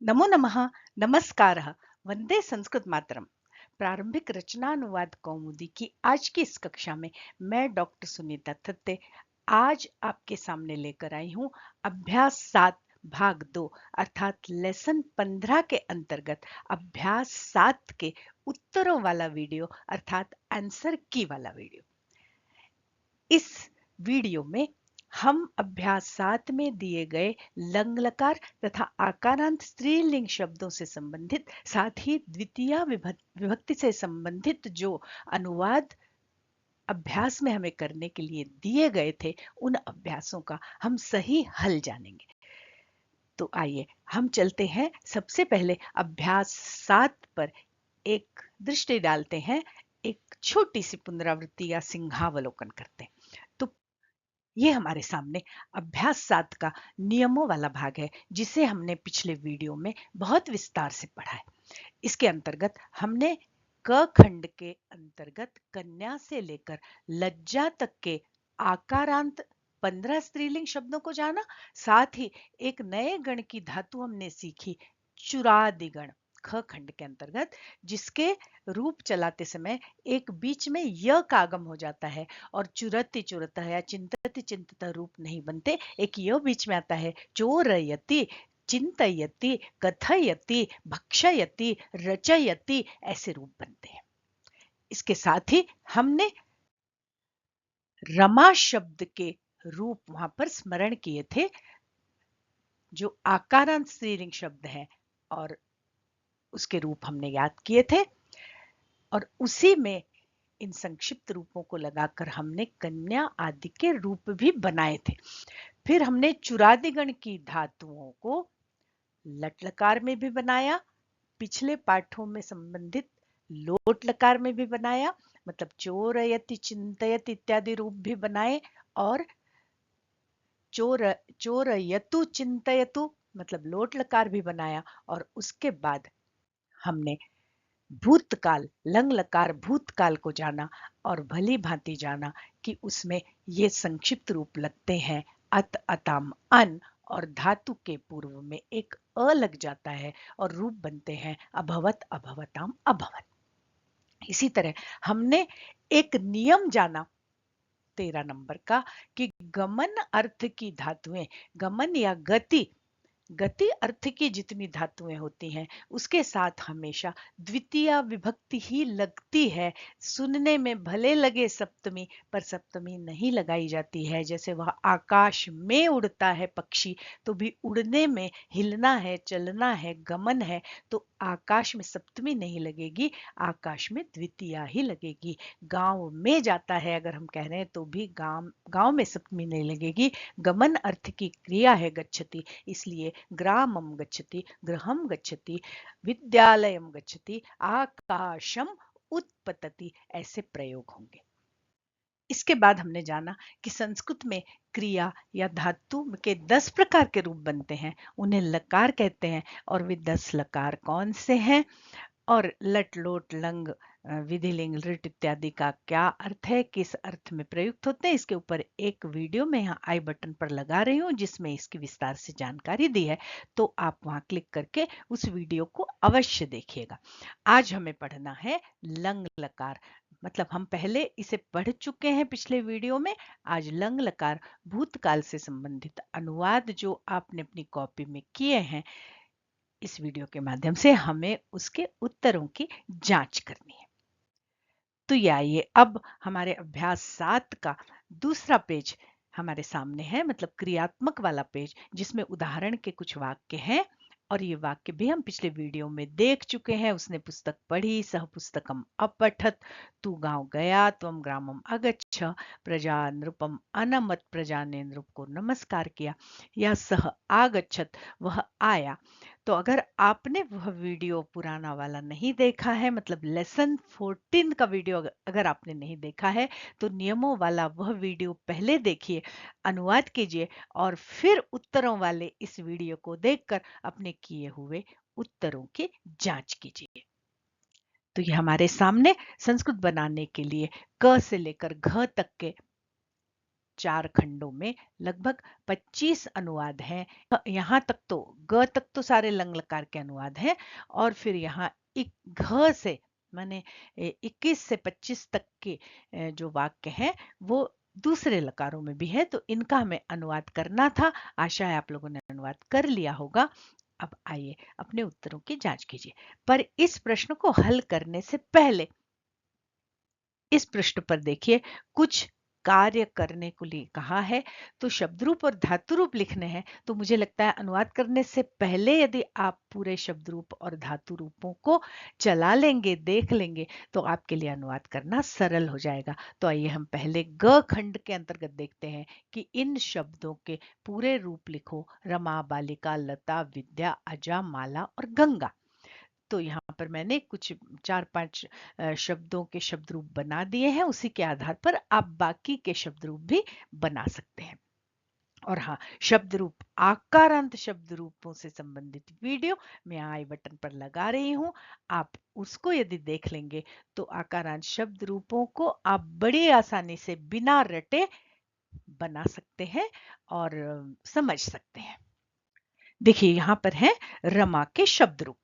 नमो नमः, नमस्कारः, वंदे संस्कृत मातरम। प्रारंभिक रचनानुवाद कौमुदी की आज की इस कक्षा में मैं डॉक्टर सुनीता थत्ते आज आपके सामने लेकर आई हूँ अभ्यास 7 भाग 2 अर्थात लेसन 15 के अंतर्गत अभ्यास 7 के उत्तरों वाला वीडियो अर्थात आंसर की वाला वीडियो। इस वीडियो में हम अभ्यास 7 में दिए गए लंग लकार तथा आकारांत स्त्रीलिंग शब्दों से संबंधित साथ ही द्वितीय विभक्ति से संबंधित जो अनुवाद अभ्यास में हमें करने के लिए दिए गए थे उन अभ्यासों का हम सही हल जानेंगे। तो आइए हम चलते हैं, सबसे पहले अभ्यास 7 पर एक दृष्टि डालते हैं, एक छोटी सी पुनरावृत्ति या सिंहावलोकन करते हैं। तो ये हमारे सामने अभ्यास 7 का नियमों वाला भाग है जिसे हमने पिछले वीडियो में बहुत विस्तार से पढ़ा है। इसके अंतर्गत हमने क खंड के अंतर्गत कन्या से लेकर लज्जा तक के आकारांत 15 स्त्रीलिंग शब्दों को जाना। साथ ही एक नए गण की धातु हमने सीखी, चुरादिगण, ख खंड के अंतर्गत, जिसके रूप चलाते समय एक बीच में य का आगम हो जाता है और चुरति चुरता या चिंतति चिंतता रूप नहीं बनते, एक य बीच में आता है। चोरयति, चिंतयति, कथयति, भक्षयति, रचयति ऐसे रूप बनते हैं। इसके साथ ही हमने रमा शब्द के रूप वहां पर स्मरण किए थे जो आकारांत स्त्रीलिंग शब्द है और उसके रूप हमने याद किए थे और उसी में इन संक्षिप्त रूपों को लगाकर हमने कन्या आदि के रूप भी बनाए थे। फिर हमने चुरादिगण की धातुओं को लट लकार में भी बनाया, पिछले पाठों में संबंधित लोट लकार में भी बनाया, मतलब चोरयति चिंतयति इत्यादि रूप भी बनाए, और चोरयतु चिंतयतु मतलब लोट लकार भी बनाया। और उसके बाद हमने भूतकाल, लंग लकार भूतकाल को जाना और भली भांति जाना कि उसमें ये संक्षिप्त रूप लगते हैं अत, अताम, अन, और धातु के पूर्व में एक अ लग जाता है और रूप बनते हैं अभवत, अभवताम, अभवत। इसी तरह हमने एक नियम जाना 13 नंबर का कि गमन अर्थ की धातुएं, गमन या गति, गति अर्थ की जितनी धातुएं होती हैं उसके साथ हमेशा द्वितीय विभक्ति ही लगती है। सुनने में भले लगे सप्तमी, पर सप्तमी नहीं लगाई जाती है। जैसे वह आकाश में उड़ता है पक्षी, तो भी उड़ने में हिलना है, चलना है, गमन है, तो आकाश में सप्तमी नहीं लगेगी, आकाश में द्वितीया ही लगेगी। गांव में जाता है अगर हम कह रहे हैं तो भी गांव गांव में सप्तमी नहीं लगेगी। गमन अर्थ की क्रिया है गच्छति, इसलिए ग्रामम गच्छति, गृहम गच्छति, विद्यालयम गच्छति, आकाशम उत्पतति ऐसे प्रयोग होंगे। इसके बाद हमने जाना कि संस्कृत में क्रिया या धातु के 10 प्रकार के रूप बनते हैं, उन्हें लकार कहते हैं। और वे 10 लकार कौन से हैं और लट लोट लंग विधिलिंग लृट इत्यादि का क्या अर्थ है, किस अर्थ में प्रयुक्त होते हैं, इसके ऊपर एक वीडियो मैं यहाँ आई बटन पर लगा रही हूँ जिसमें इसकी विस्तार से जानकारी दी है, तो आप वहां क्लिक करके उस वीडियो को अवश्य देखिएगा। आज हमें पढ़ना है लंग लकार, मतलब हम पहले इसे पढ़ चुके हैं पिछले वीडियो में। आज लंग लकार भूतकाल से संबंधित अनुवाद जो आपने अपनी कॉपी में किए हैं, इस वीडियो के माध्यम से हमें उसके उत्तरों की जांच करनी है। तो ये आइए अब हमारे अभ्यास 7 का दूसरा पेज हमारे सामने है, मतलब क्रियात्मक वाला पेज जिसमें उदाहरण के कुछ वाक्य हैं और ये वाक्य भी हम पिछले वीडियो में देख चुके हैं। उसने पुस्तक पढ़ी, सह पुस्तकम अपठत, तू गांव गया, त्वम ग्रामम अगच्छ, प्रजा नृपम अनमत, प्रजा ने नृप को नमस्कार किया, या सह आगच्छत, वह आया। तो अगर आपने वह वीडियो पुराना वाला नहीं देखा है, मतलब लेसन 14 का वीडियो अगर आपने नहीं देखा है, तो नियमों वाला वह वीडियो पहले देखिए, अनुवाद कीजिए और फिर उत्तरों वाले इस वीडियो को देखकर अपने किए हुए उत्तरों की जांच कीजिए। तो ये हमारे सामने संस्कृत बनाने के लिए क से लेकर घ तक के 4 खंडों में लगभग 25 अनुवाद हैं। यहाँ तक तो ग तक तो सारे लंग लकार के अनुवाद हैं, और फिर यहाँ घ से माने 21 से 25 तक के जो वाक्य हैं वो दूसरे लकारों में भी है, तो इनका हमें अनुवाद करना था। आशा है आप लोगों ने अनुवाद कर लिया होगा। अब आइए अपने उत्तरों की जांच कीजिए। पर इस प्रश्न को हल करने से पहले इस पृष्ठ पर देखिए, कुछ कार्य करने को लिए कहा है। तो शब्द रूप और धातु रूप लिखने हैं, तो मुझे लगता है अनुवाद करने से पहले यदि आप पूरे शब्द रूप और धातु रूपों को चला लेंगे, देख लेंगे, तो आपके लिए अनुवाद करना सरल हो जाएगा। तो आइए हम पहले ग खंड के अंतर्गत देखते हैं कि इन शब्दों के पूरे रूप लिखो। रमा, बालिका, लता, विद्या, अजा, माला और गंगा। तो यहाँ पर मैंने कुछ 4-5 शब्दों के शब्द रूप बना दिए हैं। उसी के आधार पर आप बाकी के शब्द रूप भी बना सकते हैं। और हाँ, शब्द रूप आकारांत शब्द रूपों से संबंधित वीडियो मैं आई बटन पर लगा रही हूँ। आप उसको यदि देख लेंगे तो आकारांत शब्द रूपों को आप बड़ी आसानी से बिना रटे बना सकते हैं और समझ सकते हैं। देखिए यहाँ पर है रमा के शब्द रूप,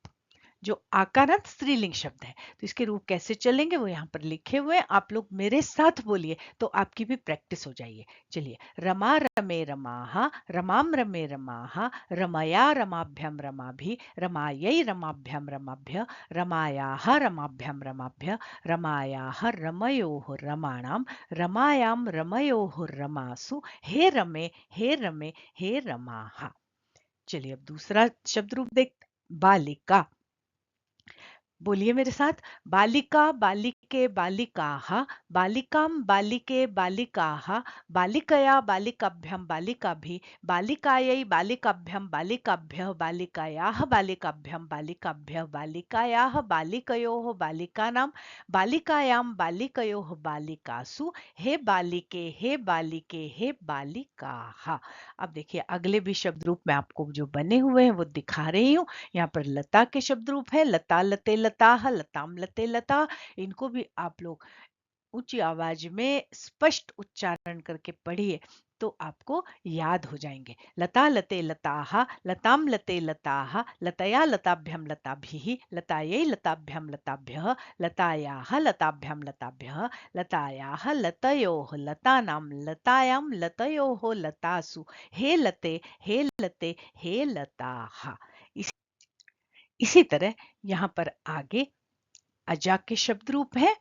जो आकारांत स्त्रीलिंग शब्द है। तो इसके रूप कैसे चलेंगे वो यहाँ पर लिखे हुए हैं। आप लोग मेरे साथ बोलिए तो आपकी भी प्रैक्टिस हो जाइए। चलिए, रमा रमे रमाहा, रमाम रमे रमाहा, रमया रमाभ्यम रमाभि, रमायै रमाभ्यम रमाभ्य, रमायाः रमाभ्यम रमाभ्य, रमायाः रमयोः रमाणाम, रमायां रमयोः रमासु, हे रमे हे रमे हे रमाहा। चलिए अब दूसरा शब्द रूप देख, बालिका। बोलिए मेरे साथ, बालिका बालिके बालिकाः, बालिकां बालिके बालिकाः, बालिकया बालिकाभ्यं बालिकाभिः, बालिकायै बालिकाभ्यं बालिकाभ्यः, बालिकायाः बालिकाभ्यं बालिकाभ्यः, बालिकायाः बालिकयोः बालिकानां, बालिकायां बालिकयोः बालिकासु, हे बालिके हे बालिके हे बालिकाः। अब देखिए अगले भी शब्द रूप मैं आपको जो बने हुए हैं वो दिखा रही हूँ। यहाँ पर लता के शब्द रूप है, लता लते लताः, लताम लते लता। इनको भी आप लोग ऊंची आवाज में स्पष्ट उच्चारण करके पढ़िए तो आपको याद हो जाएंगे। लता लते लताः, लताम लते लताः, लतया लताभ्यं लताभिः, लतायै लताभ्यं लताभ्यः, लतायाः लताभ्यं लताभ्यः, लतायाः लतयोः लतानां, लतायां लतयोः लतासु, हे लते हे लते हे लताः। इसी तरह यहाँ पर आगे अजा के शब्द रूप है।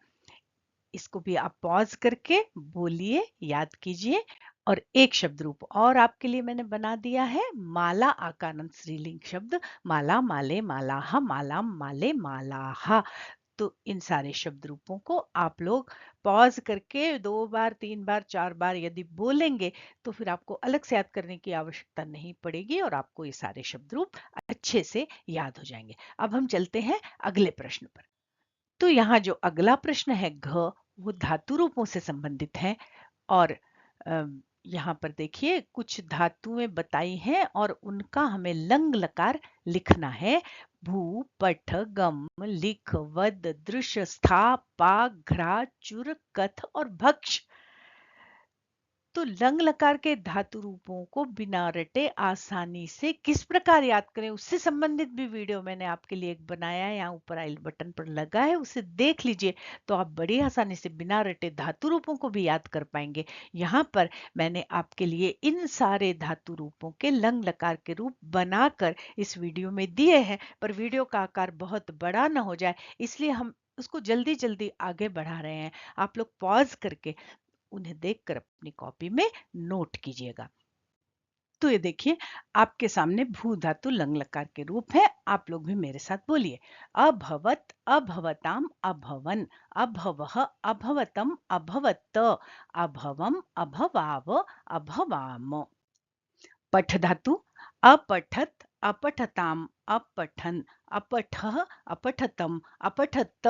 इसको भी आप पॉज करके बोलिए, याद कीजिए। और एक शब्द रूप और आपके लिए मैंने बना दिया है, माला आकारांत स्त्रीलिंग शब्द, माला माले मालाहा, माला माले मालाहा। तो इन सारे शब्द रूपों को आप लोग पॉज करके 2 बार 3 बार 4 बार यदि बोलेंगे तो फिर आपको अलग से याद करने की आवश्यकता नहीं पड़ेगी और आपको ये सारे शब्द रूप अच्छे से याद हो जाएंगे। अब हम चलते हैं अगले प्रश्न पर। तो यहाँ जो अगला प्रश्न है घ, वो धातु रूपों से संबंधित है। और यहाँ पर देखिए कुछ धातुएं बताई हैं और उनका हमें लंग लकार लिखना है। भू, पठ, गम, लिख, वद, दृश्य, स्था, पा, घ्रा, चुर, कथ और भक्ष। तो लंग लकार के धातु रूपों को बिना रटे आसानी से किस प्रकार याद करें, उससे संबंधित भी वीडियो मैंने आपके लिए एक बनाया है, यहाँ ऊपर आई बटन पर लगा है, उसे देख लीजिए तो आप बड़ी आसानी से बिना रटे धातु रूपों को भी याद कर पाएंगे। यहाँ पर मैंने आपके लिए इन सारे धातु रूपों के लंग लकार के रूप बनाकर इस वीडियो में दिए हैं, पर वीडियो का आकार बहुत बड़ा ना हो जाए इसलिए हम उसको जल्दी जल्दी आगे बढ़ा रहे हैं। आप लोग पॉज करके उन्हें देखकर अपनी कॉपी में नोट कीजिएगा। तो ये देखिए आपके सामने भू धातु लंग लकार के रूप है। आप लोग भी मेरे साथ बोलिए, अभवत, अभवताम, अभवन, अभवः, अभवतम, अभवत, अभवम, अभवाव, अभवाम। पठ धातु, अपठत, अपठताम, अपठन, अपठः, अपठतम, अपठत,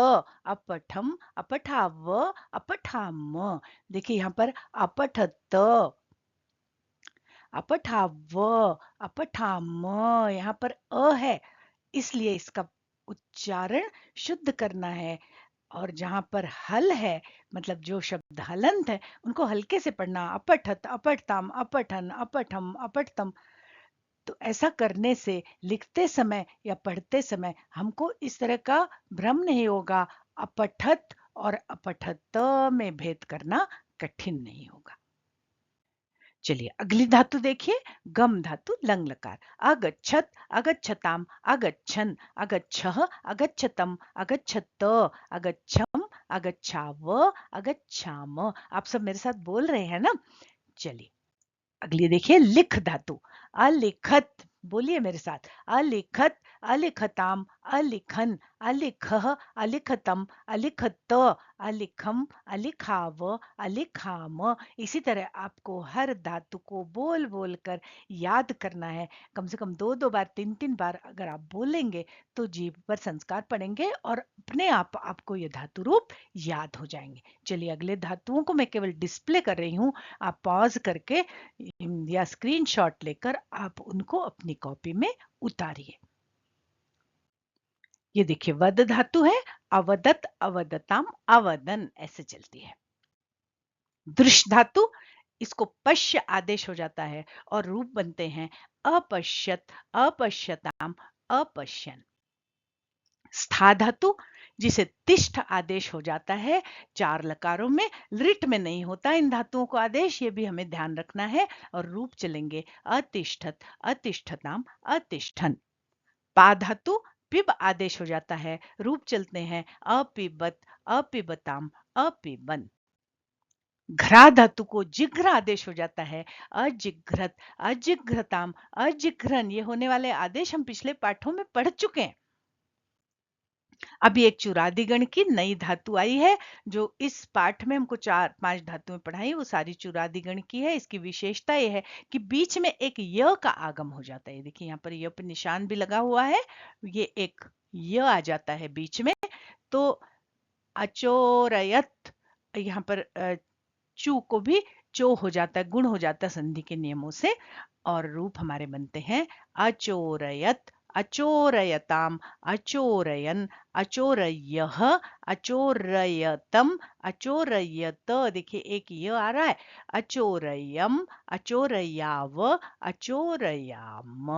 अपठम, अपठाव, अपठाम। देखिए यहाँ पर अपठत, अपठाव, अपठाम, यहाँ पर अ है इसलिए इसका उच्चारण शुद्ध करना है। और जहां पर हल है, मतलब जो शब्द हलंत है, उनको हल्के से पढ़ना। अपठत, अपठताम, अपठन, अपठम, अपठतम। तो ऐसा करने से लिखते समय या पढ़ते समय हमको इस तरह का भ्रम नहीं होगा। अपठत और अपठत में भेद करना कठिन नहीं होगा। चलिए अगली धातु देखिए, गम धातु लंग लकार। अगच्छत, अगच्छताम, अगच्छन, अगच्छः, अगच्छतम, अगच्छत, अगच्छम, अगच्छाव, अगच्छाम। आप सब मेरे साथ बोल रहे हैं ना? चलिए अगली देखिए, लिख धातु। अलिखत, बोलिए मेरे साथ। अलिखत, अलिखताम, अलिखन, अलिखः, अलिखतम, अलिखत, अलिखम, अलिखाव, अलिखाम। इसी तरह आपको हर धातु को बोल बोल कर याद करना है। कम से कम 2-2 बार, 3-3 बार अगर आप बोलेंगे तो जीभ पर संस्कार पड़ेंगे और अपने आप आपको ये धातु रूप याद हो जाएंगे। चलिए अगले धातुओं को मैं केवल डिस्प्ले कर रही हूँ, आप पॉज करके या स्क्रीनशॉट लेकर आप उनको अपनी कॉपी में उतारिए। ये देखिए वद धातु है। अवदत, अवदताम, अवदन, ऐसे चलती है। दृश धातु, इसको पश्य आदेश हो जाता है और रूप बनते हैं अपश्यत, अपश्यताम, अपश्यन। स्था धातु, जिसे तिष्ठ आदेश हो जाता है 4 लकारों में, लिट में नहीं होता इन धातुओं को आदेश, ये भी हमें ध्यान रखना है। और रूप चलेंगे अतिष्ठत, अतिष्ठताम, अतिष्ठन। पा धातु पिब आदेश हो जाता है, रूप चलते हैं अपिबत, अपिबताम, अपिबन। घ्रा धातु को जिघ्र आदेश हो जाता है, अजिघ्रत, अजिघ्रताम, अजिघ्रन। ये होने वाले आदेश हम पिछले पाठों में पढ़ चुके हैं। अभी एक चुरादिगण की नई धातु आई है, जो इस पाठ में हमको 4-5 धातुएं पढ़ाई, वो सारी चुरादिगण की है। इसकी विशेषता यह है कि बीच में एक य का आगम हो जाता है। देखिए यहाँ पर य पे निशान भी लगा हुआ है, ये एक य आ जाता है बीच में। तो अचोरयत, यहाँ पर चू को भी चो हो जाता है, गुण हो जाता है संधि के नियमों से, और रूप हमारे बनते हैं अचोरयत, अचोरयताम, अचोरयन, अचोरयः, अचोरयतम, अचोरयत। देखिए एक ये आ रहा है, अचोरयम, अचोरयाव, अचोरयाम।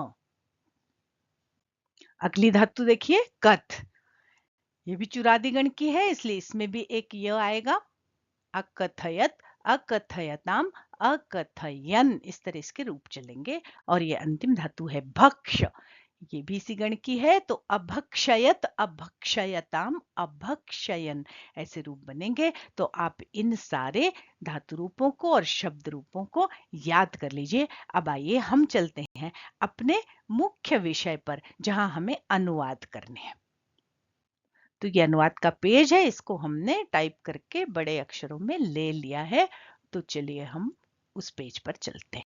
अगली धातु देखिए कथ। ये भी चुरादिगण की है, इसलिए इसमें भी एक य आएगा। अकथयत, अकथयताम, अकथयन, इस तरह इसके रूप चलेंगे। और ये अंतिम धातु है भक्ष, ये भी इसी गण की है, तो अभक्षयत, अभक्षयताम, अभक्षयन, ऐसे रूप बनेंगे। तो आप इन सारे धातु रूपों को और शब्द रूपों को याद कर लीजिए। अब आइए हम चलते हैं अपने मुख्य विषय पर, जहां हमें अनुवाद करने हैं। तो ये अनुवाद का पेज है, इसको हमने टाइप करके बड़े अक्षरों में ले लिया है। तो चलिए हम उस पेज पर चलते हैं।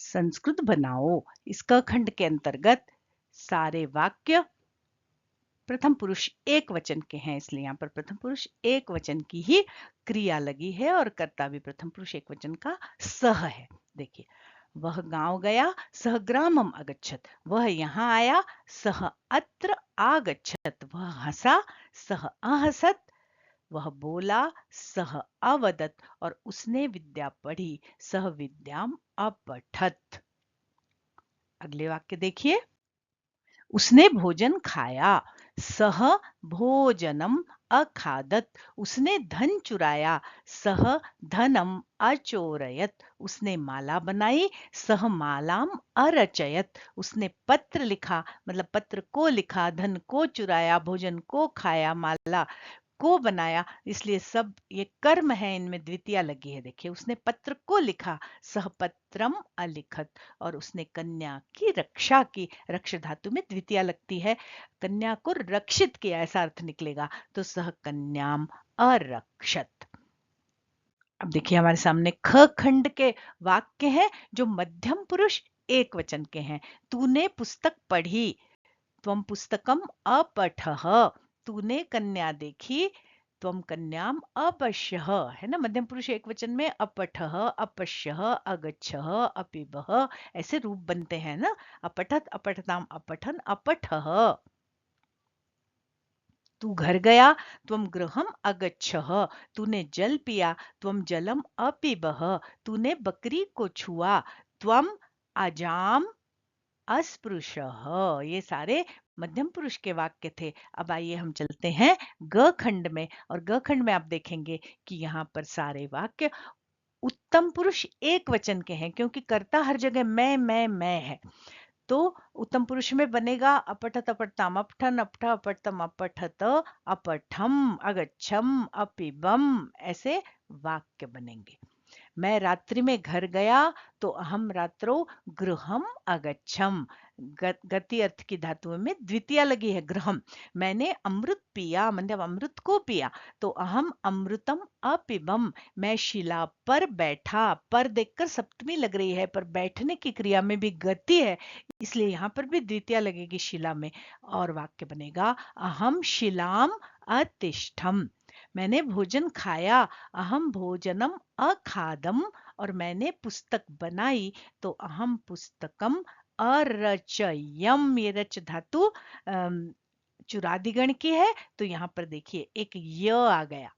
संस्कृत बनाओ, इसका खंड के अंतर्गत सारे वाक्य प्रथम पुरुष एक वचन के हैं, इसलिए यहाँ पर प्रथम पुरुष एक वचन की ही क्रिया लगी है और कर्ता भी प्रथम पुरुष एक वचन का सह है। देखिए, वह गांव गया, सह ग्रामम अगच्छत। वह यहाँ आया, सह अत्र आगच्छत। वह हंसा, सह अहसत। वह बोला, सह अवदत। और उसने विद्या पढ़ी, सह विद्याम अपठत। अगले वाक्य देखिए, उसने भोजन खाया, सह भोजनम अखादत। उसने धन चुराया, सह धनम अचोरयत। उसने माला बनाई, सह मालाम अरचयत। उसने पत्र लिखा, मतलब पत्र को लिखा, धन को चुराया, भोजन को खाया, माला को बनाया, इसलिए सब ये कर्म है, इनमें द्वितीया लगी है। देखिए, उसने पत्र को लिखा, सहपत्रम अलिखत। और उसने कन्या की रक्षा की, रक्ष धातु में द्वितीया लगती है, कन्या को रक्षित किया, ऐसा अर्थ निकलेगा। तो सह कन्याम अरक्षत। अब देखिए हमारे सामने ख खंड के वाक्य हैं, जो मध्यम पुरुष एक वचन के हैं। तूने पुस्तक पढ़ी, त्वम पुस्तकम अपठः। तूने कन्या देखी, त्वम कन्याम अपश्यः, है ना, मध्यम पुरुष एक वचन में अपठः, अपश्यः, अगच्छः, अपिबः, ऐसे रूप बनते हैं ना। अपठत, अपठताम, अपठन, अपठः। तू घर गया त्वं गृहम् अगच्छः, तूने जल पिया त्वं जलम अपिबः, तूने बकरी को छुआ त्वं अजाम अस्पृशः। ये सारे मध्यम पुरुष के वाक्य थे। अब आइए हम चलते हैं ग खंड में, और ग खंड में आप देखेंगे कि यहाँ पर सारे वाक्य उत्तम पुरुष एक वचन के हैं, क्योंकि कर्ता हर जगह मैं है। तो उत्तम पुरुष में बनेगा अपठत अपठताम, अपठन अपठ अपठतम अपठत अपठम अगच्छम अपिबम, ऐसे वाक्य बनेंगे। मैं रात्रि में घर गया तो अहम रात्रो गृहम अगच्छम, गति अर्थ की धातुओं में द्वितीय लगी है गृहम। मैंने अमृत पिया, मतलब अमृत को पिया, तो अहम अमृतम अपिबम, मैं शिला पर बैठा, पर देखकर सप्तमी लग रही है, पर बैठने की क्रिया में भी गति है, इसलिए यहाँ पर भी द्वितीय लगेगी शिला में, और वाक्य बनेगा अहम शिलाम अतिष्ठम। मैंने भोजन खाया, अहम भोजनम अखादम, और मैंने पुस्तक बनाई तो अहम पुस्तकम अरचयम। ये रच धातु चुरादिगण की है, तो यहाँ पर देखिए एक य आ गया,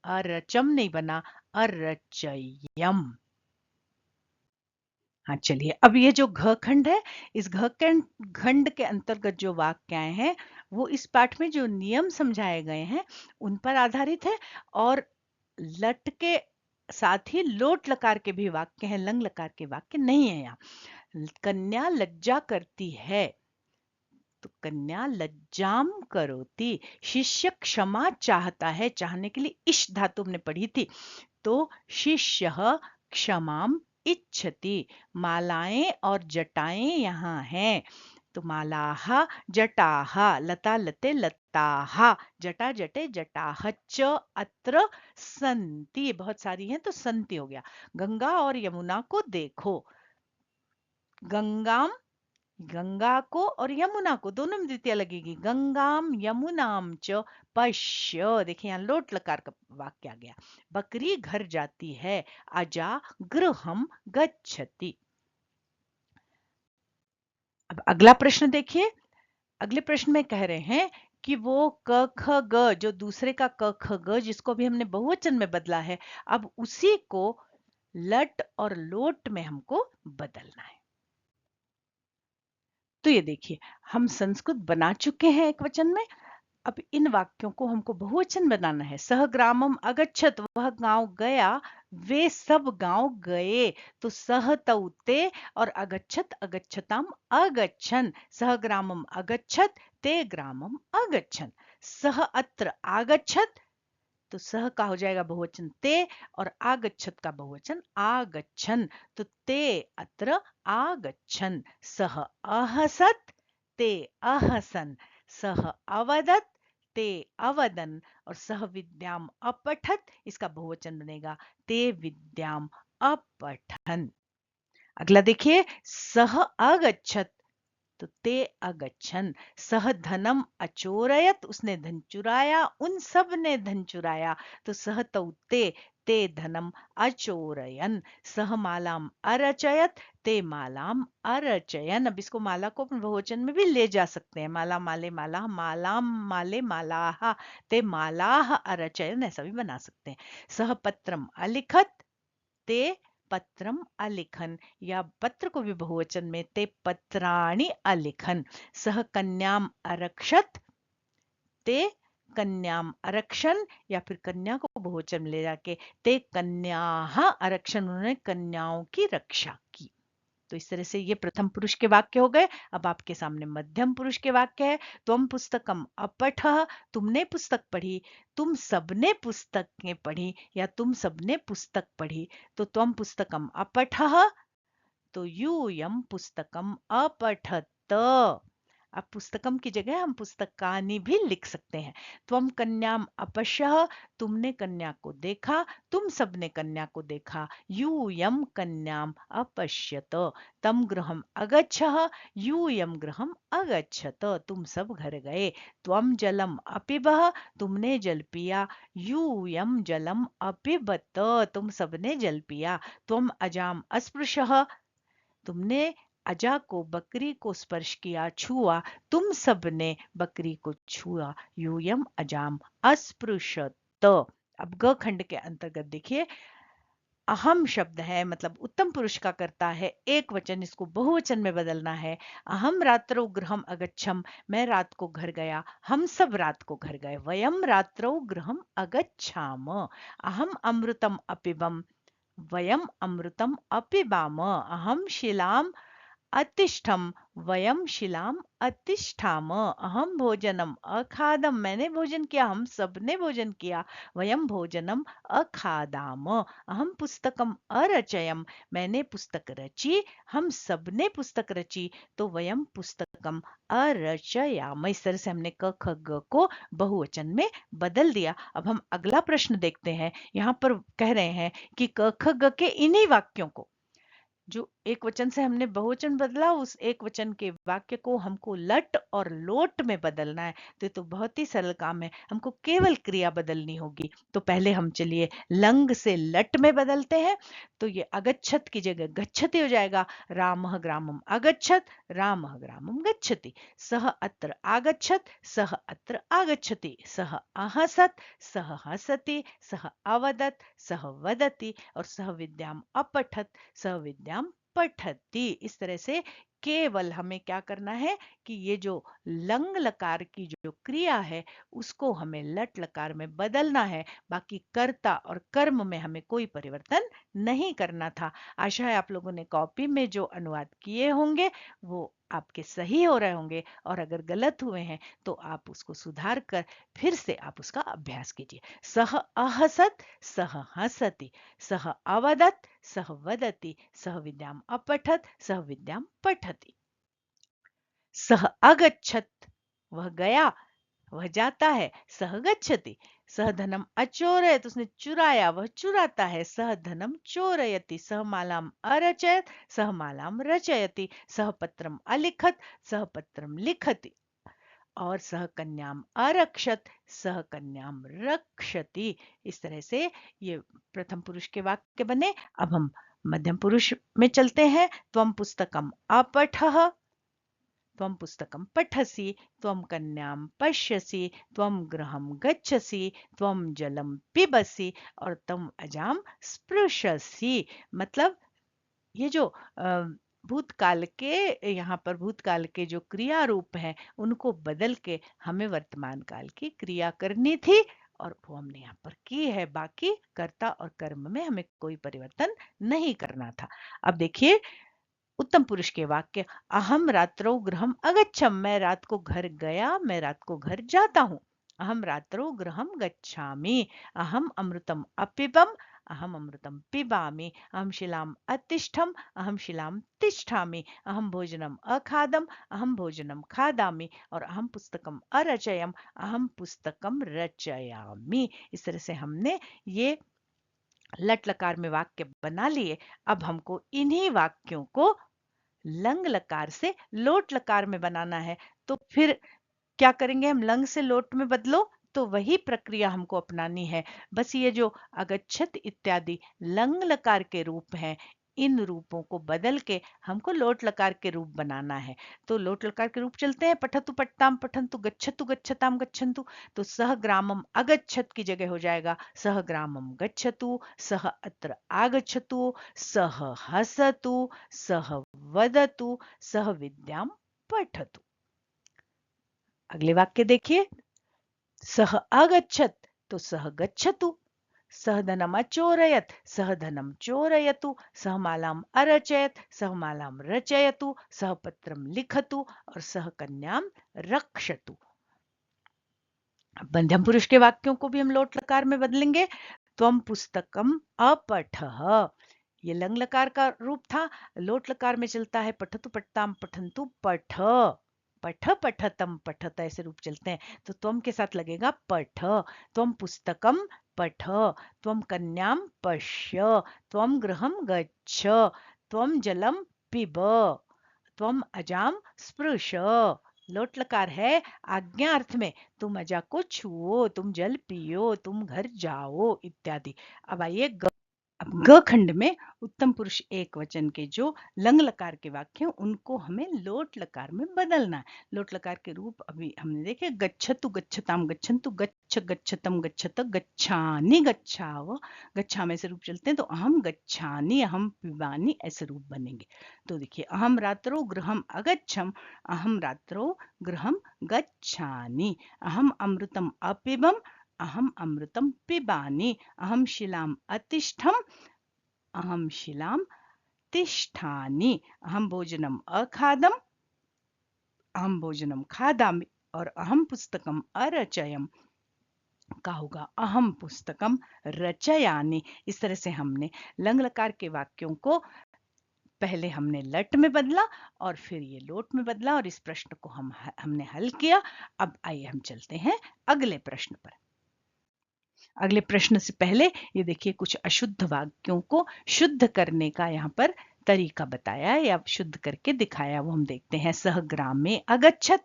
अरचम नहीं बना, अरचयम। हाँ चलिए, अब ये जो घ खंड है, इस घ खंड के अंतर्गत जो वाक्य आए हैं वो इस पाठ में जो नियम समझाए गए हैं उन पर आधारित है, और लट के साथ ही लोट लकार के भी वाक्य हैं, लंग लकार के वाक्य नहीं है यहाँ। कन्या लज्जा करती है तो कन्या लज्जाम करोति। शिष्य क्षमा चाहता है, चाहने के लिए इश धातु हमने पढ़ी थी, तो शिष्य क्षमाम इच्छति। मालाएं और जटाएं यहाँ हैं, तो मालाह जटाह, लता लते लताः, जटा जटे जटाः च अत्र सन्ति, बहुत सारी हैं तो सन्ति हो गया। गंगा और यमुना को देखो, गंगाम, गंगा को और यमुना को दोनों में द्वितीय लगेगी, गंगाम यमुनाम च पश्य। देखिए यहाँ लोट लकार का वाक्य आ गया। बकरी घर जाती है, अजा गृहम गच्छति। अब अगला प्रश्न देखिए, अगले प्रश्न में कह रहे हैं कि वो क ख ग, जो दूसरे का क ख ग जिसको भी हमने बहुवचन में बदला है, अब उसी को लट और लोट में हमको बदलना है। तो ये देखिए, हम संस्कृत बना चुके हैं एक वचन में, अब इन वाक्यों को हमको बहुवचन बनाना है। सह ग्रामम अगच्छत, वह गांव गया, वे सब गांव गए, तो सह तौते और अगच्छत अगच्छताम अगच्छन, सह ग्रामम अगच्छत ते ग्रामम अगच्छन। सह अत्र आगच्छत, तो सह का हो जाएगा बहुवचन ते, और आगच्छत का बहुवचन आगच्छन, तो ते अत्र आगच्छन। सह अहसत ते अहसन, सह अवदत ते अवदन, और सह विद्याम अपठत, इसका बहुवचन बनेगा ते विद्याम अपठन। अगला देखिए, सह अगच्छत तो ते अगच्छन, सह धनम अचोरयत, उसने धन चुराया, उन सब ने धन चुराया, तो सह तौते ते धनम अचोरयन। सह मालाम अरचयत ते मालाम अरचयन। अब इसको माला को अपन बहुवचन में भी ले जा सकते हैं, माला माले माला, मालाम माले मालाहा ते मालाह अरचयन, ऐसा भी बना सकते हैं। सह पत्रम अलिखत ते पत्रम अलिखन, या पत्र को भी बहुवचन में ते पत्राणि अलिखन। सह कन्याम अरक्षत ते कन्याम आरक्षण, या फिर कन्या को बहुवचन में ले जाके ते कन्याः आरक्षण, उन्होंने कन्याओं की रक्षा की। तो इस तरह से ये प्रथम पुरुष के वाक्य हो गए। अब आपके सामने मध्यम पुरुष के वाक्य है। त्वम पुस्तकम अपठः, तुमने पुस्तक पढ़ी, तुम सबने पुस्तकें पढ़ी, या तुम सबने पुस्तक पढ़ी, तो त्वम पुस्तकम अपठः, तो यूयम पुस्तकम अपठत। अब पुस्तकम की जगह हम पुस्तकानि भी लिख सकते हैं। त्वम कन्याम अपश्यः, तुमने कन्या को देखा, तुम सबने कन्या को देखा। यूयम कन्याम अपश्यत। तम गृहम अगच्छः, यूयम गृहम अगच्छत, तुम सब घर गए। त्वम जलम अपिबः, तुमने जल पिया। यूयम जलम अपिबत, तुम सबने जल पिया। त्वम अजाम अस्पृशः, तुमने अजा को बकरी को स्पर्श किया छुआ, तुम सब ने बकरी को छुआ, यूयम अजाम अस्पृशत। अब ग खंड के अंतर्गत देखिए, अहम शब्द है, मतलब उत्तम पुरुष का करता है, एक वचन, इसको बहुवचन में बदलना है। अहम रात्रौ गृहम अगच्छम, मैं रात को घर गया, हम सब रात को घर गए। वयम रात्रौ गृहम अगच्छाम। अहम अमृतम अपिबम, वयम अमृतम अपिबाम। अहम शिलाम अतिष्ठम, वयम शिलाम अतिष्ठाम। अहम भोजनम अखादम, मैंने भोजन किया, हम सब ने भोजन किया। वयम भोजनम अखादाम। अहम पुस्तकम अरचयम, मैंने पुस्तक रची, हम सब ने पुस्तक रची, तो वयम पुस्तकम अरचयाम। इस तरह से हमने क ख ग को बहुवचन में बदल दिया। अब हम अगला प्रश्न देखते हैं। यहाँ पर कह रहे हैं कि क ख ग के इन्हीं वाक्यों को, जो एक वचन से हमने बहुवचन बदला, उस एक वचन के वाक्य को हमको लट और लोट में बदलना है। तो बहुत ही सरल काम है, हमको केवल क्रिया बदलनी होगी। तो पहले हम चलिए लंग से लट में बदलते हैं। तो ये अगच्छत की जगह गच्छति हो जाएगा। रामः ग्रामम अगच्छत, रामः ग्रामम गच्छति। सः अत्र आगच्छत, सः अत्र आगच्छति। सः अहसत, सः हसति। सः अवदत्, सः वदति। और सः विद्याम अपठत, सः विद्याम पठती। इस तरह से केवल हमें क्या करना है कि ये जो लंग लकार की जो क्रिया है उसको हमें लट लकार में बदलना है। बाकी कर्ता और कर्म में हमें कोई परिवर्तन नहीं करना था। आशा है आप लोगों ने कॉपी में जो अनुवाद किए होंगे वो आपके सही हो रहे होंगे, और अगर गलत हुए हैं तो आप उसको सुधार कर फिर से आप उसका अभ्यास कीजिए। सह अहसत, सह हसति। सह अवदत्, सह वदति। सह विद्याम अपठत, सह विद्याम पठति। सह अगच्छत, वह गया, वह जाता है। सह गच्छति। सह धनम अचोरयत, उसने चुराया, वह चुराता है। सह धनम चोरयति। सह मालाम अरचयत, सह मालाम रचयति। सह पत्रम अलिखत, सह पत्रम लिखति। और सह कन्याम अरक्षत, सह कन्याम रक्षति। इस तरह से ये प्रथम पुरुष के वाक्य बने। अब हम मध्यम पुरुष में चलते हैं। त्वम पुस्तकम अपठः, त्वं पुस्तकं पठसि, त्वं कन्यां पश्यसि, त्वं गृहं गच्छसि, त्वं जलं पिबसि, और त्वं अजां स्पृशसि। मतलब ये जो भूतकाल के, यहाँ पर भूतकाल के जो क्रिया रूप हैं उनको बदल के हमें वर्तमान काल की क्रिया करनी थी, और वो हमने यहाँ पर की है। बाकी कर्ता और कर्म में हमें कोई परिवर्तन नहीं करना था। अब देखिए उत्तम पुरुष के वाक्य। अहम रात्रौ गृहम अगच्छम, मैं रात को घर गया, मैं रात को घर जाता हूँ। अहम रात्रौ गृहम गच्छामि। अहम अमृतम अपिबम, अहम अमृतम पिबामि। अहम शिलाम अतिष्ठम, अहम शिलाम तिष्ठामि। अहम भोजनम अखादम, अहम भोजनम खादामि। और अहम पुस्तकम अरचयम, अहम पुस्तकम रचयामि। इस तरह से हमने ये लट लकार में वाक्य बना लिए। अब हमको इन्हीं वाक्यों को लंग लकार से लोट लकार में बनाना है। तो फिर क्या करेंगे हम? लंग से लोट में बदलो, तो वही प्रक्रिया हमको अपनानी है। बस ये जो अगच्छत इत्यादि लंग लकार के रूप हैं, इन रूपों को बदल के हमको लोट लकार के रूप बनाना है। तो लोट लकार के रूप चलते हैं। पठतु पठताम पठन्तु, गच्छतु गच्छताम गच्छन्तु। तो सह ग्रामम अगच्छत की जगह हो जाएगा सह ग्रामम गच्छतु। सह अत्र आगच्छतु, सह हसतु, सह वदतु, सह विद्याम पठतु। अगले वाक्य देखिए। सह अगच्छत, तो सह गच्छतु। सह धनम अचोरयत, सह धनम चोरयतु। सह मालाम अरचयत, सह मालाम रचयतु। सह पत्रम लिखतु, और सह कन्याम रक्षतु। मध्यम पुरुष के वाक्यों को भी हम लोट लकार में बदलेंगे। त्वम पुस्तकम अपठः, ये लंग लकार का रूप था। लोट लकार में चलता है पठतु पठताम पठन्तु पठ। पठ पठतम पठत, ऐसे रूप चलते हैं। तो त्वम के साथ लगेगा पठ। त्वम पुस्तकम पठ, त्वम कन्याम पश्य, त्वम गृहम गच्छ, त्वम जलम पिब, त्वम अजाम स्पृश। लोट लकार है आज्ञा अर्थ में, तुम अजा को छुओ, तुम जल पियो, तुम घर जाओ इत्यादि। अब आइए अब ग खंड में उत्तम पुरुष एक वचन के जो लंग लकार के वाक्य हैं उनको हमें लोट लकार में बदलना है। लोट लकार के रूप अभी हमने देखे, गच्छतु गच्छताम गच्छन्तु, गच्छ गच्छतम गच्छत, गच्छानि गच्छाव, गच्छा में से रूप चलते हैं तो अहम गच्छानि अहम पिबानि ऐसे रूप बनेंगे। तो देखिए, अहम रात्रो गृहम अगच्छम, अहम रात्रो गृहम गच्छानि, अहम अमृतम अपिबम, अहम अमृतम पिबानि, अहम शिलाम अतिष्ठम, अहम शिलाम तिष्ठानि, अहम भोजनम अखादम, अहम भोजनम खादामि, और अहम पुस्तकम अरचयम का होगा अहम पुस्तकम रचयानि। इस तरह से हमने लंग लकार के वाक्यों को पहले हमने लट में बदला और फिर ये लोट में बदला, और इस प्रश्न को हमने हल किया। अब आइए हम चलते हैं अगले प्रश्न पर। अगले प्रश्न से पहले ये देखिए, कुछ अशुद्ध वाक्यों को शुद्ध करने का यहाँ पर तरीका बताया है या शुद्ध करके दिखाया, वो हम देखते हैं। सह ग्रामे अगच्छत,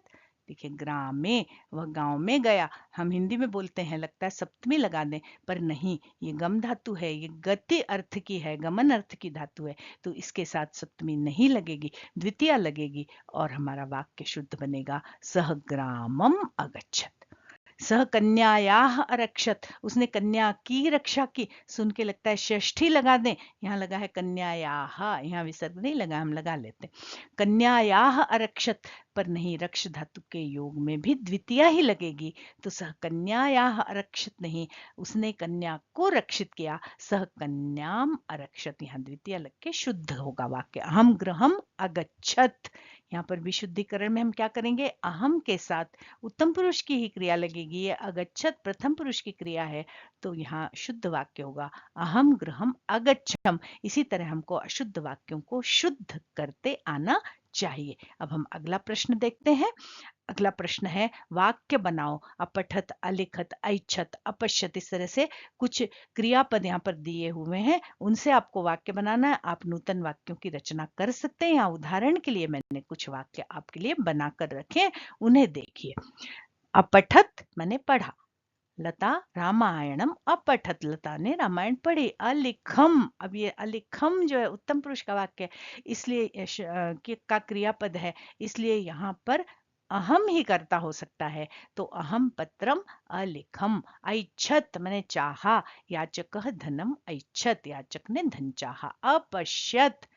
देखिए ग्रामे, वह गांव में गया। हम हिंदी में बोलते हैं, लगता है सप्तमी लगा दें, पर नहीं, ये गम धातु है, ये गति अर्थ की है, गमन अर्थ की धातु है, तो इसके साथ सप्तमी नहीं लगेगी, द्वितीया लगेगी, और हमारा वाक्य शुद्ध बनेगा सह ग्रामम अगच्छत। सह कन्यायाः अरक्षत, उसने कन्या की रक्षा की। सुन के लगता है षष्ठी लगा दें, यहाँ लगा है कन्यायाः, यहाँ विसर्ग नहीं लगा, हम लगा लेते कन्यायाः अरक्षत, पर नहीं, रक्ष धातु के योग में भी द्वितीया ही लगेगी, तो सह कन्यायाः अरक्षत नहीं, उसने कन्या को रक्षित किया। सह कन्याम अरक्षत, यहाँ द्वितीया लग के शुद्ध होगा वाक्य। अहम गृहम अगच्छत, यहाँ पर भी शुद्धिकरण में हम क्या करेंगे, अहम के साथ उत्तम पुरुष की ही क्रिया लगेगी, ये अगच्छत प्रथम पुरुष की क्रिया है, तो यहाँ शुद्ध वाक्य होगा अहम गृहम अगच्छम। इसी तरह हमको अशुद्ध वाक्यों को शुद्ध करते आना चाहिए। अब हम अगला प्रश्न देखते हैं। अगला प्रश्न है, वाक्य बनाओ। अपठत, अलिखत, ऐच्छत, अपश्यत, इस तरह से कुछ क्रियापद यहाँ पर दिए हुए हैं, उनसे आपको वाक्य बनाना है। आप नूतन वाक्यों की रचना कर सकते हैं। यहाँ उदाहरण के लिए मैंने कुछ वाक्य आपके लिए बनाकर रखे, उन्हें देखिए। अपठत माने पढ़ा, लता रामायणम अपठत, लता ने रामायण पढ़ी। अलिखम, अब ये अलिखम जो है उत्तम पुरुष का वाक्य है, इसलिए का क्रियापद है, इसलिए यहाँ पर अहम ही करता हो सकता है, तो अहम पत्रम अलिखम। ऐच्छत मैंने चाहा, याचकः धनम ऐच्छत, याचक ने धन चाहा। अपश्यत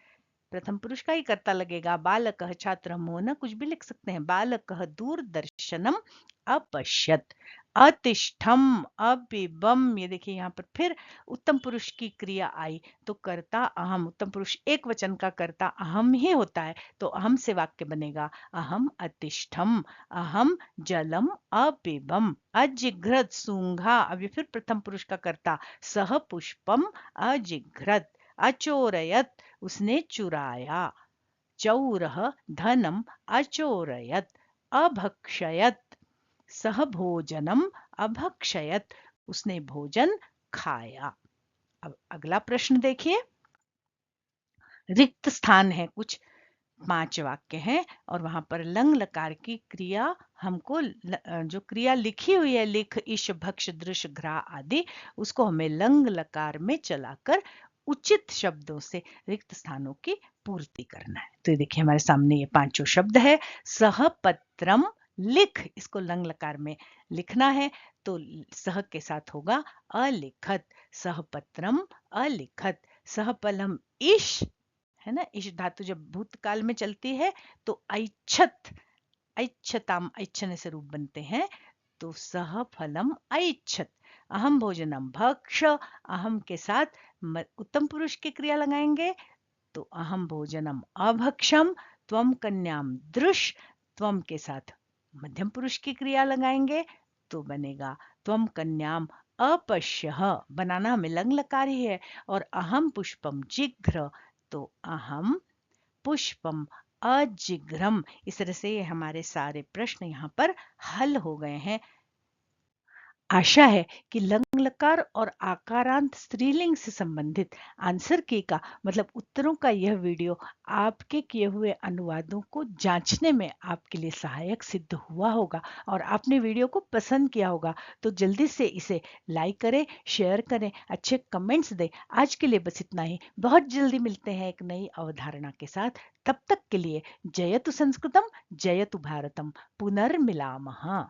प्रथम पुरुष का ही कर्ता लगेगा। बालकः छात्र, मोहन कुछ भी लिख सकते हैं। बालकः दूरदर्शनम अपश्यत। अतिष्ठम अपिबम, ये देखिए यहाँ पर फिर उत्तम पुरुष की क्रिया आई, तो कर्ता अहम, उत्तम पुरुष एक वचन का कर्ता अहम ही होता है, तो अहम से वाक्य बनेगा अहम अतिष्ठम। अहम जलम अपिबम। अजिघ्रत सूंघा, अब ये फिर प्रथम पुरुष का कर्ता, सह पुष्पम अजिघ्रत। अचोरयत उसने चुराया। चौरः धनम अचोरयत। अभक्षयत सह भोजनम अभक्षयत, उसने भोजन खाया। अब अगला प्रश्न देखिए। रिक्त स्थान है, कुछ 5 वाक्य हैं, और वहां पर लंग लकार की क्रिया हमको जो क्रिया लिखी हुई है, लिख, इश, भक्ष, दृश, घ्रा आदि, उसको हमें लंग लकार में चलाकर उचित शब्दों से रिक्त स्थानों की पूर्ति करना है। तो देखिए हमारे सामने ये 5 शब्द है। सहपत्रम लिख, इसको लंग लकार में लिखना है, तो सह के साथ होगा अलिखत। सहपत्रम अलिखत। सहपलम इश, है ना, इश धातु जब भूतकाल में चलती है तो ऐच्छत, ऐच्छताम, ऐच्छने से रूप बनते हैं, तो सह फलम ऐच्छत। अहम भोजनम भक्ष, अहम के साथ उत्तम पुरुष की क्रिया लगाएंगे, तो अहम भोजनम अभक्षम। त्वम कन्याम दृश, त्वम के साथ मध्यम पुरुष की क्रिया लगाएंगे, तो बनेगा त्वम कन्याम अपश्यः, बनाना हमें लंग लकार ही है। और अहम पुष्पम जिघ्र, तो अहम पुष्पम अजिघ्रम। इस तरह से हमारे सारे प्रश्न यहाँ पर हल हो गए हैं। आशा है कि लंग लकार और आकारांत स्त्रीलिंग से संबंधित आंसर की का मतलब उत्तरों का यह वीडियो आपके किए हुए अनुवादों को जांचने में आपके लिए सहायक सिद्ध हुआ होगा और आपने वीडियो को पसंद किया होगा। तो जल्दी से इसे लाइक करें, शेयर करें, अच्छे कमेंट्स दें। आज के लिए बस इतना ही। बहुत जल्दी मिलते हैं एक नई अवधारणा के साथ। तब तक के लिए जयतु संस्कृतम, जयतु भारतम, पुनर्मिलामः।